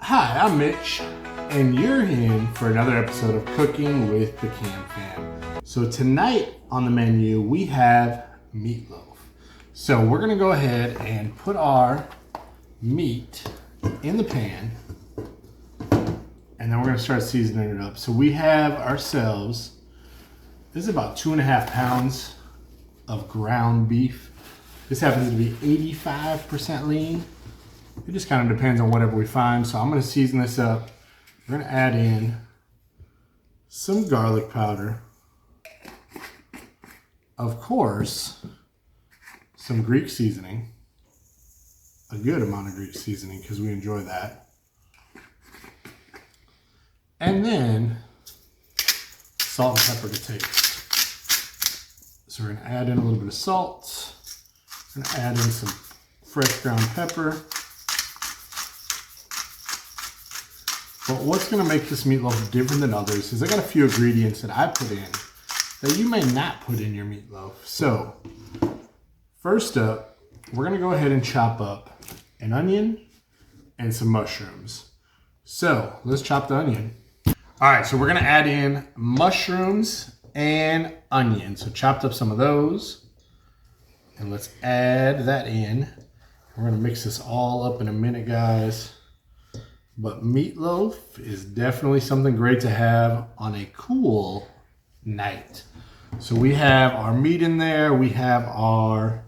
Hi, I'm Mitch, and you're in for another episode of Cooking with the KAM Fam. So tonight on the menu, we have meatloaf. So we're gonna go ahead and put our meat in the pan, and then we're gonna start seasoning it up. So we have ourselves, this is about 2.5 pounds of ground beef. This happens to be 85% lean. It just kind of depends on whatever we find. So I'm going to season this up. We're going to add in some garlic powder. Of course, some Greek seasoning. A good amount of Greek seasoning because we enjoy that. And then salt and pepper to taste. So we're going to add in a little bit of salt. We're going to add in some fresh ground pepper. But what's going to make this meatloaf different than others is I got a few ingredients that I put in that you may not put in your meatloaf. So first up, we're going to go ahead and chop up an onion and some mushrooms. So let's chop the onion. All right, so we're going to add in mushrooms and onion. So chopped up some of those, and let's add that in. We're going to mix this all up in a minute, guys. But meatloaf is definitely something great to have on a cool night. So we have our meat in there. We have our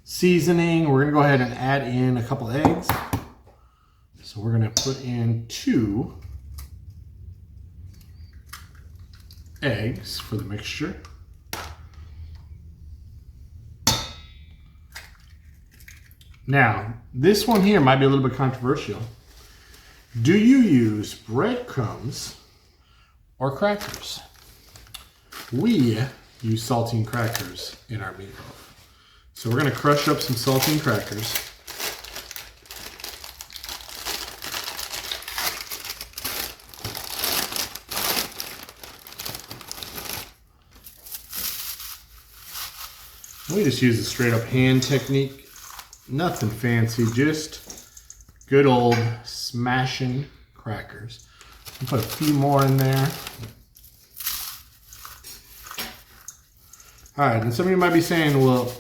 seasoning. We're going to go ahead and add in a couple eggs. So we're going to put in 2 eggs for the mixture. Now, this one here might be a little bit controversial. Do you use breadcrumbs or crackers? We use saltine crackers in our meatloaf. So we're going to crush up some saltine crackers. We just use a straight up hand technique. Nothing fancy, just good old smashing crackers. I'll put a few more in there. All right, and some of you might be saying, well,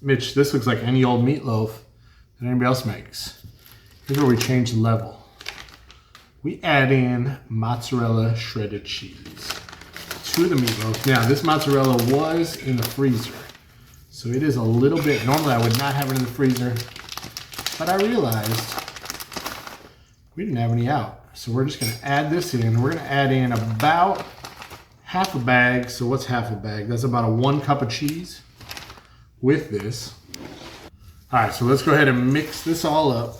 Mitch, this looks like any old meatloaf that anybody else makes. Here's where we change the level. We add in mozzarella shredded cheese to the meatloaf. Now, this mozzarella was in the freezer, so it is a little bit, normally I would not have it in the freezer, but I realized we didn't have any out. So we're just going to add this in. We're going to add in about half a bag. So what's half a bag? That's about a 1 cup of cheese with this. All right, so let's go ahead and mix this all up.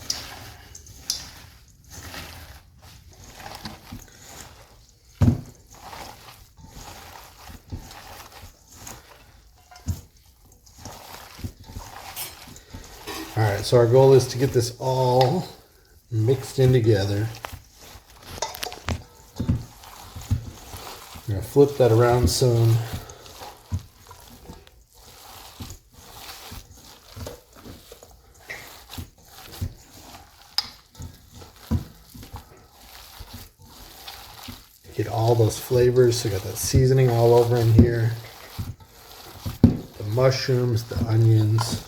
All right, so our goal is to get this all mixed in together. I'm gonna flip that around some. Get all those flavors. So I got that seasoning all over in here. The mushrooms, the onions.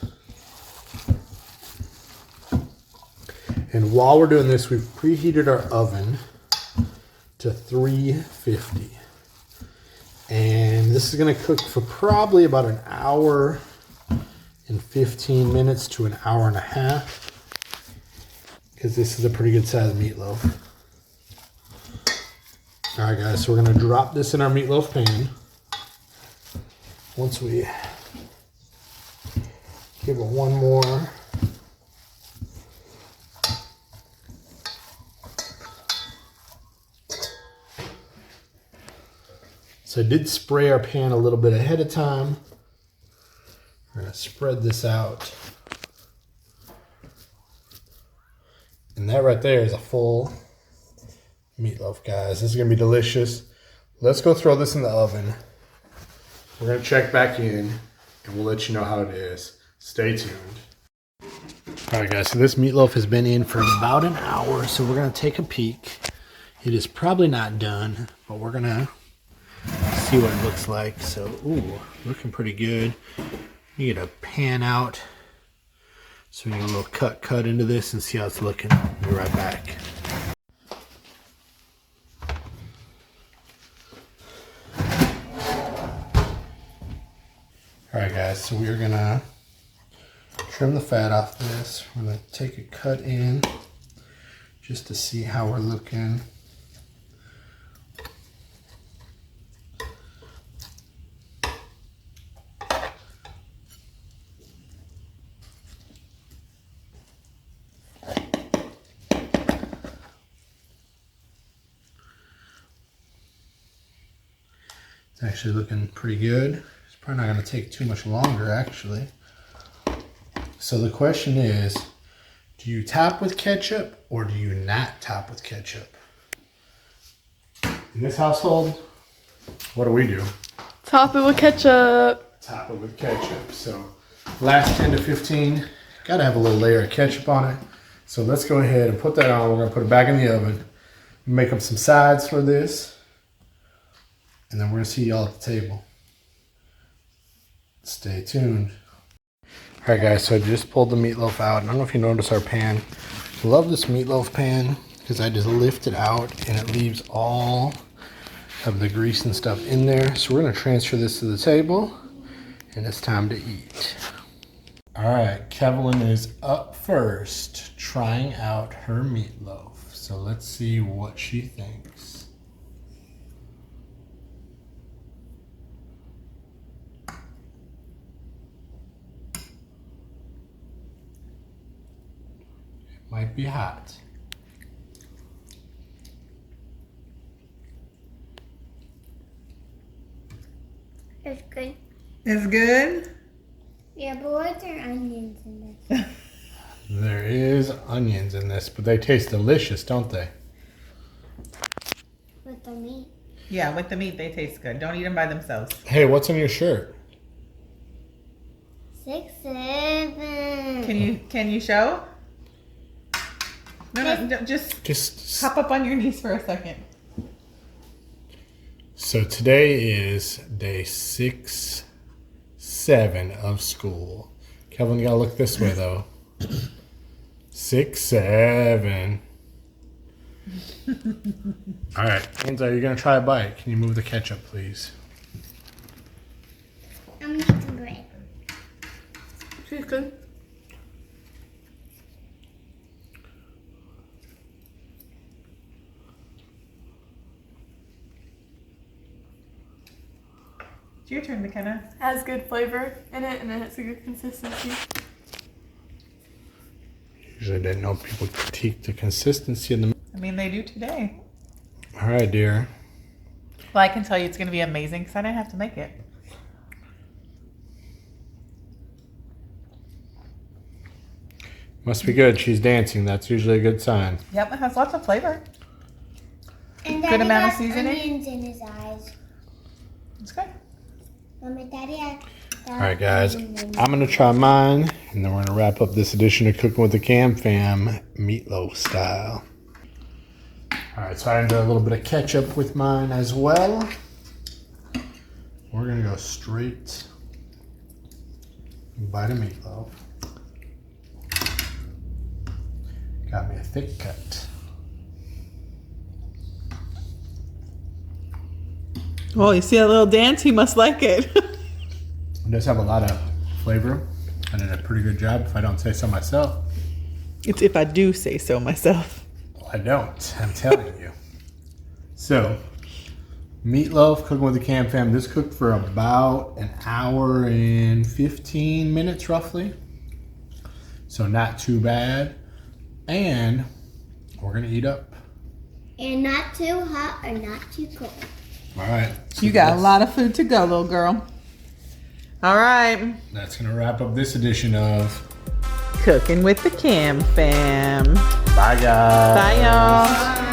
And while we're doing this, we've preheated our oven to 350. And this is going to cook for probably about an hour and 15 minutes to an hour and a half. Because this is a pretty good sized meatloaf. All right, guys, so we're going to drop this in our meatloaf pan. Once we give it one more. So I did spray our pan a little bit ahead of time. We're going to spread this out. And that right there is a full meatloaf, guys. This is going to be delicious. Let's go throw this in the oven. We're going to check back in and we'll let you know how it is. Stay tuned. All right, guys, so this meatloaf has been in for about an hour, so we're gonna take a peek. It is probably not done, but we're gonna see what it looks like. So, ooh, looking pretty good. You get a pan out. So we get a little cut into this and see how it's looking. Be right back. All right, guys, so we're gonna trim the fat off this. We're gonna take a cut in just to see how we're looking. It's actually looking pretty good. It's probably not going to take too much longer, actually. So the question is, do you top with ketchup or do you not top with ketchup? In this household, what do we do? Top it with ketchup. Top it with ketchup. So last 10 to 15, got to have a little layer of ketchup on it. So let's go ahead and put that on. We're going to put it back in the oven. Make up some sides for this. And then we're going to see y'all at the table. Stay tuned. All right, guys, so I just pulled the meatloaf out. I don't know if you notice our pan. I love this meatloaf pan because I just lift it out and it leaves all of the grease and stuff in there. So we're going to transfer this to the table and it's time to eat. All right, Kevlin is up first trying out her meatloaf. So let's see what she thinks. Might be hot. It's good. It's good? Yeah, but what are onions in this? There is onions in this, but they taste delicious, don't they? With the meat. Yeah, with the meat they taste good. Don't eat them by themselves. Hey, what's on your shirt? 6, 7. Can you show? No, just hop up on your knees for a second. So today is day 6, 7 of school. Kevin, you gotta look this way though. 6, 7. All right, Enzo, you're gonna try a bite. Can you move the ketchup, please? I'm making bread. She's good. It's your turn, McKenna. Has good flavor in it and it has a good consistency. Usually didn't know people critique the consistency of the. I mean, they do today. All right, dear. Well, I can tell you it's going to be amazing because I didn't have to make it. Must be good. She's dancing. That's usually a good sign. Yep, it has lots of flavor. And Good Daddy amount of has seasoning? onions in his eyes. It's good. Mama, Daddy has. All right, guys. I'm going to try mine, and then we're going to wrap up this edition of Cooking with the KAM Fam meatloaf style. All right, so I added a little bit of ketchup with mine as well. We're going to go straight bite of meatloaf. Got me a thick cut. Well, you see that little dance? He must like it. It does have a lot of flavor. I did a pretty good job if I don't say so myself. It's if I do say so myself. Well, I don't. I'm telling you. So, meatloaf, Cooking with the KAM Fam. This cooked for about an hour and 15 minutes, roughly. So not too bad. And we're going to eat up. And not too hot or not too cold. All right. So You got a lot of food to go, little girl. All right. That's going to wrap up this edition of Cooking with the KAM Fam. Bye, guys. Bye, y'all.